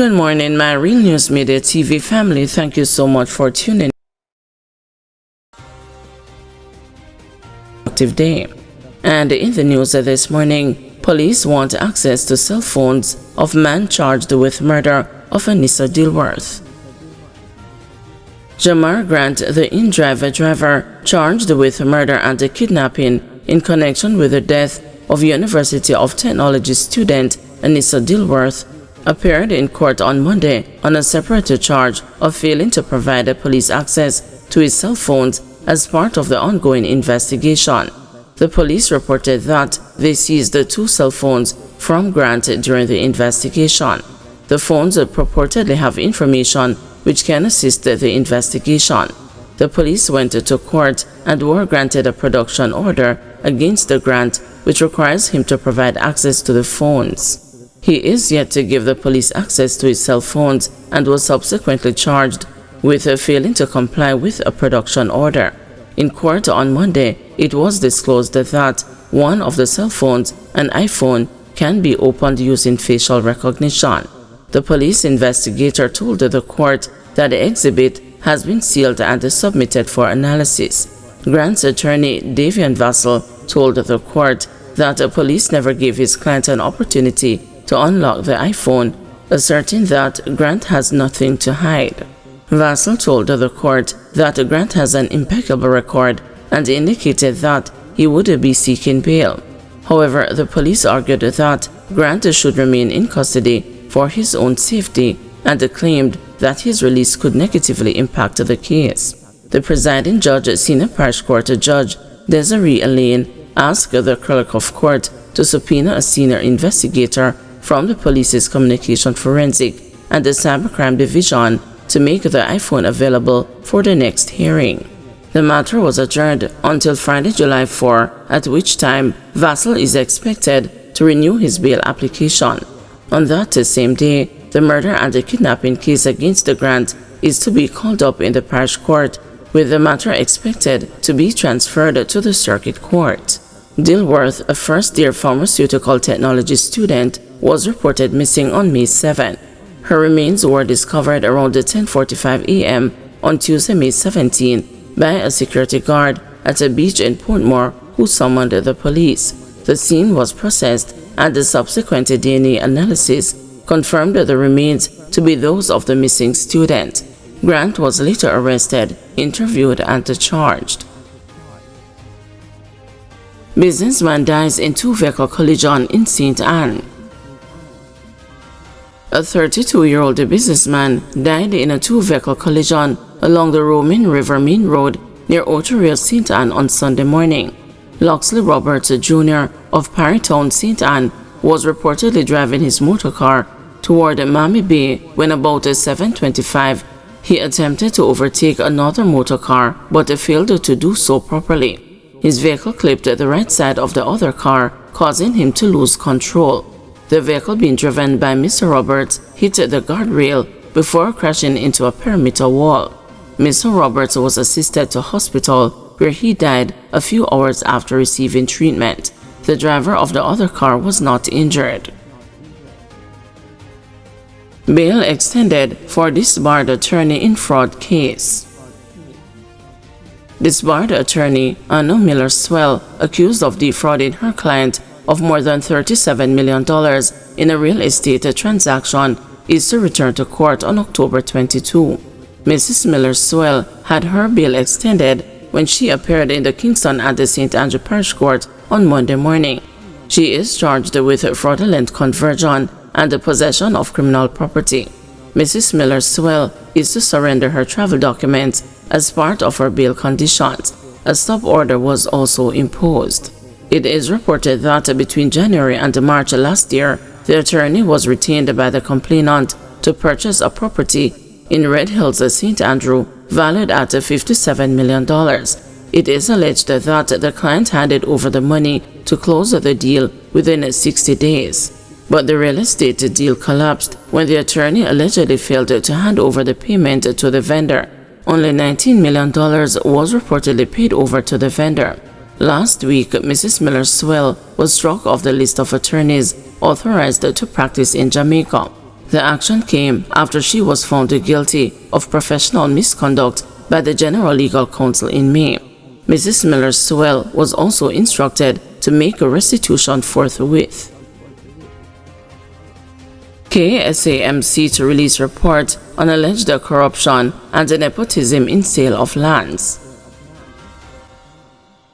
Good morning, my Real News Media TV family. Thank you so much for tuning in. Day. And in the news this morning, police want access to cell phones of man charged with murder of Anissa Dilworth. Jamar Grant, the in-driver driver charged with murder and kidnapping in connection with the death of University of Technology student Anissa Dilworth, appeared in court on Monday on a separate charge of failing to provide police access to his cell phones as part of the ongoing investigation. The police reported that they seized the two cell phones from Grant during the investigation. The phones purportedly have information which can assist the investigation. The police went to court and were granted a production order against the Grant, which requires him to provide access to the phones. He is yet to give the police access to his cell phones and was subsequently charged with failing to comply with a production order. In court on Monday, it was disclosed that one of the cell phones, an iPhone, can be opened using facial recognition. The police investigator told the court that the exhibit has been sealed and submitted for analysis. Grant's attorney, Davian Vassell, told the court that the police never gave his client an opportunity to unlock the iPhone, asserting that Grant has nothing to hide. Vassell told the court that Grant has an impeccable record and indicated that he would be seeking bail. However, the police argued that Grant should remain in custody for his own safety and claimed that his release could negatively impact the case. The presiding judge, Senior Parish Court Judge Desiree Elaine, asked the clerk of court to subpoena a senior investigator from the police's communication forensic and the cybercrime division to make the iPhone available for the next hearing. The matter was adjourned until Friday, July 4, at which time Vassell is expected to renew his bail application. On that same day, the murder and the kidnapping case against the Grant is to be called up in the parish court, with the matter expected to be transferred to the circuit court. Dilworth, a first-year pharmaceutical technology student, was reported missing on May 7. Her remains were discovered around 10:45 a.m. on Tuesday, May 17, by a security guard at a beach in Portmore who summoned the police. The scene was processed and the subsequent DNA analysis confirmed the remains to be those of the missing student. Grant was later arrested, interviewed, and charged. Businessman dies in two-vehicle collision in St. Anne. A 32-year-old businessman died in a two-vehicle collision along the Roman River Main Road near Oteria, St. Anne on Sunday morning. Loxley Roberts Jr. of Parrytown, St. Anne, was reportedly driving his motorcar toward Miami Bay when about 7:25 he attempted to overtake another motorcar but failed to do so properly. His vehicle clipped the right side of the other car, causing him to lose control. The vehicle being driven by Mr. Roberts hit the guardrail before crashing into a perimeter wall. Mr. Roberts was assisted to hospital, where he died a few hours after receiving treatment. The driver of the other car was not injured. Bail extended for disbarred attorney in fraud case. Disbarred attorney Anna Miller-Swell, accused of defrauding her client of more than $37 million in a real estate transaction, is to return to court on October 22. Mrs. Miller-Swell had her bail extended when she appeared in the Kingston and the St. Andrew Parish Court on Monday morning. She is charged with fraudulent conversion and the possession of criminal property. Mrs. Miller-Swell is to surrender her travel documents as part of her bail conditions. A stop order was also imposed. It is reported that between January and March last year, the attorney was retained by the complainant to purchase a property in Red Hills, St. Andrew, valued at $57 million. It is alleged that the client handed over the money to close the deal within 60 days. But the real estate deal collapsed when the attorney allegedly failed to hand over the payment to the vendor. Only $19 million was reportedly paid over to the vendor. Last week, Mrs. Miller-Swell was struck off the list of attorneys authorized to practice in Jamaica. The action came after she was found guilty of professional misconduct by the General Legal Counsel in May. Mrs. Miller-Sewell was also instructed to make a restitution forthwith. KSAMC to release report on alleged corruption and nepotism in sale of lands.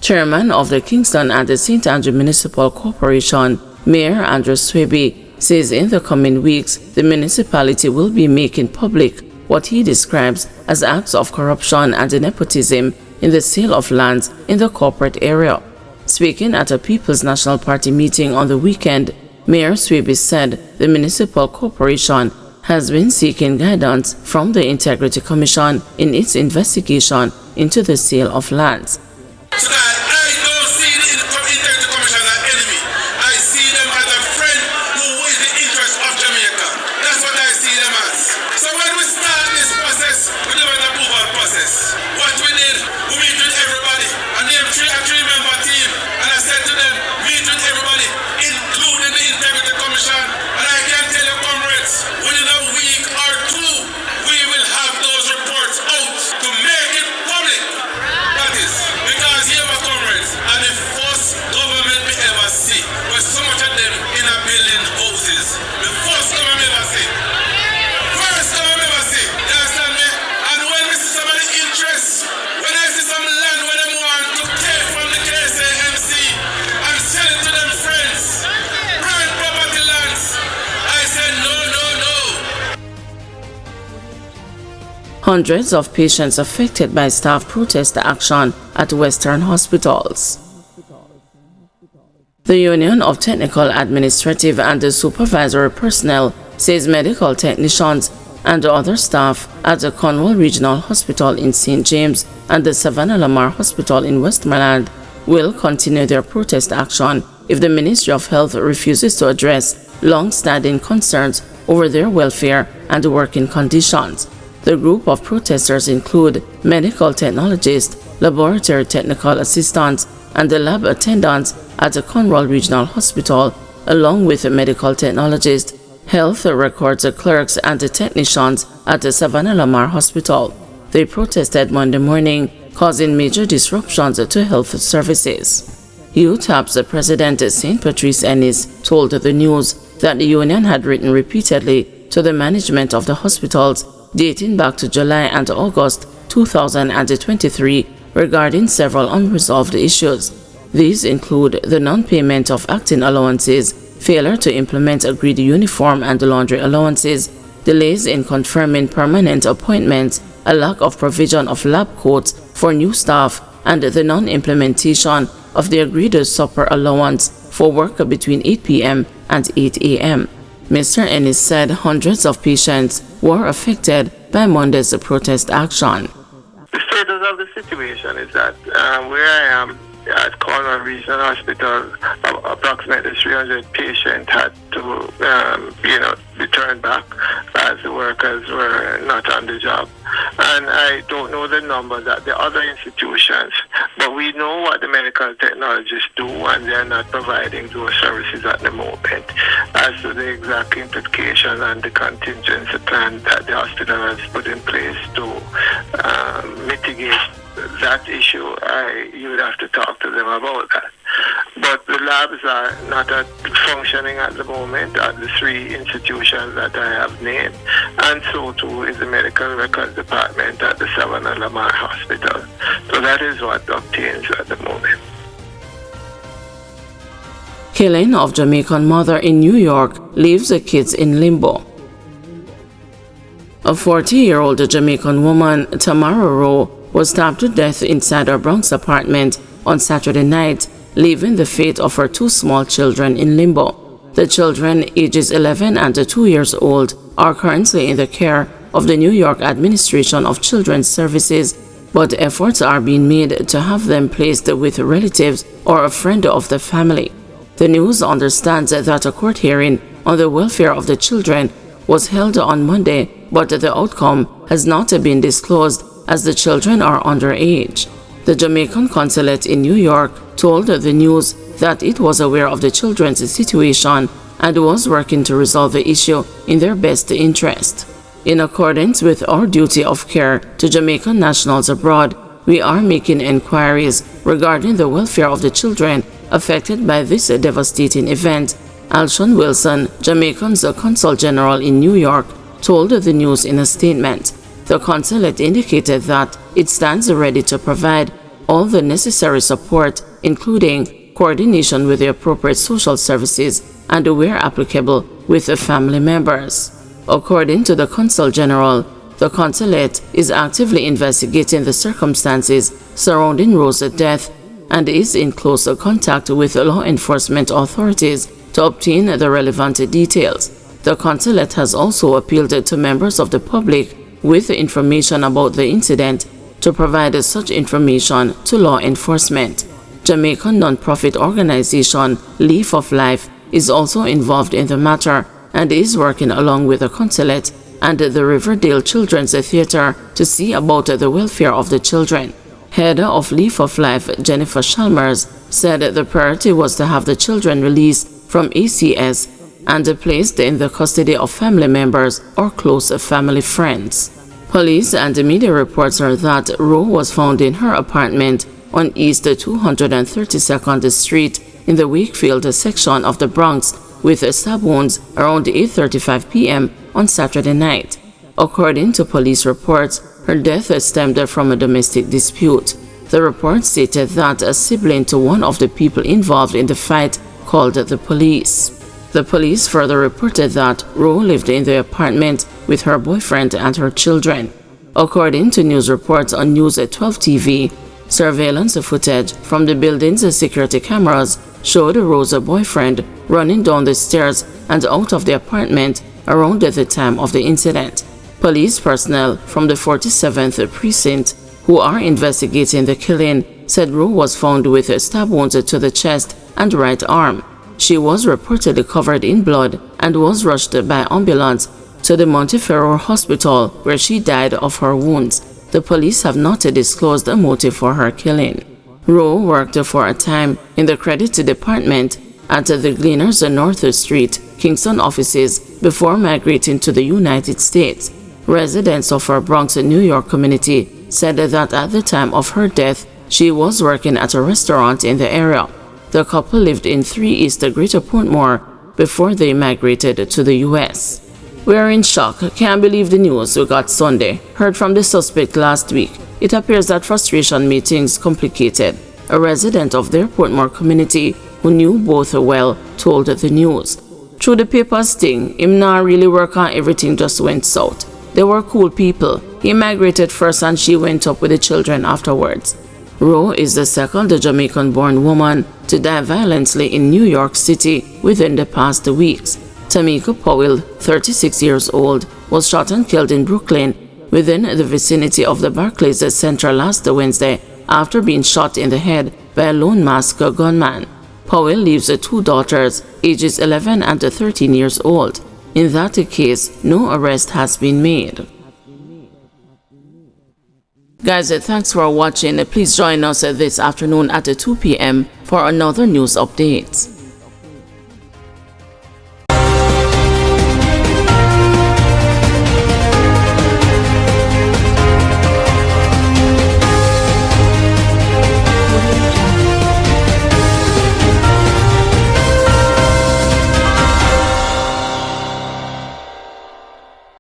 Chairman of the Kingston and the St. Andrew Municipal Corporation, Mayor Andrew Swaby, says in the coming weeks the municipality will be making public what he describes as acts of corruption and nepotism in the sale of lands in the corporate area. Speaking at a People's National Party meeting on the weekend, Mayor Swaby said the municipal corporation has been seeking guidance from the Integrity Commission in its investigation into the sale of lands. So that I don't see the Integrity Commission as an enemy. I see them as a friend who is the interest of Jamaica. That's what I see them as. So when we start this process, we do an approval process. What we did, we meet with everybody. I named a three-member team, and I said to them, meet with everybody, including the Integrity Commission. And I can tell you, comrades, within a week or two, we will have those reports out to make it public. That is because here are comrades, and the first government we ever see was so much of them in a building houses. The first government we ever see. First government we ever see. You understand me? And when we see some of the interest, when I see some land where they want to take from the KSAMC and sell it to them friends, private property lands, I said no, no, no. Hundreds of patients affected by staff protest action at Western hospitals. The Union of Technical, Administrative and Supervisory Personnel says medical technicians and other staff at the Cornwall Regional Hospital in St. James and the Savannah Lamar Hospital in Westmoreland will continue their protest action if the Ministry of Health refuses to address long-standing concerns over their welfare and working conditions. The group of protesters include medical technologists, laboratory technical assistants, and the lab attendants at the Cornwall Regional Hospital, along with the medical technologists, health records clerks, and the technicians at the Savannah Lamar Hospital. They protested Monday morning, causing major disruptions to health services. UTAP's president, St. Patrice Ennis, told the news that the union had written repeatedly to the management of the hospitals dating back to July and August 2023 regarding several unresolved issues. These include the non-payment of acting allowances, failure to implement agreed uniform and laundry allowances, delays in confirming permanent appointments, a lack of provision of lab coats for new staff, and the non-implementation of the agreed supper allowance for work between 8 p.m. and 8 a.m. Mr. Ennis said hundreds of patients were affected by Monday's protest action. The status of the situation is that where I am at Cornwall Regional Hospital, approximately 300 patients had to, be turned back as the workers were not on the job. And I don't know the numbers at the other institutions, but we know what the medical technologists do and they are not providing those services at the moment. As to the exact implication and the contingency plan that the hospital has put in place to mitigate that issue, you would have to talk to them about that. But the labs are not functioning at the moment at the three institutions that I have named, and so too is the medical records department at the Savannah Lamar Hospital. So that is what obtains at the moment. Killing of Jamaican mother in New York leaves the kids in limbo. A 40-year-old Jamaican woman, Tamara Rowe, was stabbed to death inside her Bronx apartment on Saturday night, leaving the fate of her two small children in limbo. The children, ages 11 and 2 years old, are currently in the care of the New York Administration of Children's Services, but efforts are being made to have them placed with relatives or a friend of the family. The news understands that a court hearing on the welfare of the children was held on Monday, but the outcome has not been disclosed as the children are underage. The Jamaican consulate in New York told the news that it was aware of the children's situation and was working to resolve the issue in their best interest. In accordance with our duty of care to Jamaican nationals abroad, we are making inquiries regarding the welfare of the children affected by this devastating event, Alshon Wilson, Jamaican's Consul General in New York, told the news in a statement. The consulate indicated that it stands ready to provide all the necessary support, including coordination with the appropriate social services and, where applicable, with the family members. According to the Consul General, the consulate is actively investigating the circumstances surrounding Rose's death and is in close contact with law enforcement authorities to obtain the relevant details. The consulate has also appealed to members of the public with information about the incident to provide such information to law enforcement. Jamaican non-profit organization Leaf of Life is also involved in the matter and is working along with the consulate and the Riverdale Children's Theatre to see about the welfare of the children. Head of Leaf of Life, Jennifer Chalmers, said the priority was to have the children released from ACS and placed in the custody of family members or close family friends. Police and media reports are that Roe was found in her apartment on East 232nd Street in the Wakefield section of the Bronx with stab wounds around 8:35 p.m. on Saturday night. According to police reports, her death stemmed from a domestic dispute. The report stated that a sibling to one of the people involved in the fight called the police. The police further reported that Roe lived in the apartment with her boyfriend and her children. According to news reports on News 12 TV, surveillance footage from the building's security cameras showed Rose's boyfriend running down the stairs and out of the apartment around the time of the incident. Police personnel from the 47th Precinct, who are investigating the killing, said Roe was found with stab wounds to the chest and right arm. She was reportedly covered in blood and was rushed by ambulance to the Montefiore Hospital, where she died of her wounds. The police have not disclosed a motive for her killing. Roe worked for a time in the credit department at the Gleaners North Street, Kingston offices before migrating to the United States. Residents of her Bronx, New York community said that at the time of her death, she was working at a restaurant in the area. The couple lived in 3 East Greater Portmore before they migrated to the U.S. We are in shock. Can't believe the news we got Sunday. Heard from the suspect last week. It appears that frustration made things complicated. A resident of their Portmore community who knew both well told the news. Through the paper's thing, him not really work on everything just went south. They were cool people. He migrated first and she went up with the children afterwards. Roe is the second Jamaican-born woman to die violently in New York City within the past weeks. Tamika Powell, 36 years old, was shot and killed in Brooklyn within the vicinity of the Barclays Center last Wednesday after being shot in the head by a lone masked gunman. Powell leaves 2 daughters, ages 11 and 13 years old. In that case, no arrest has been made. Guys, thanks for watching. Please join us this afternoon at 2 p.m. for another news update.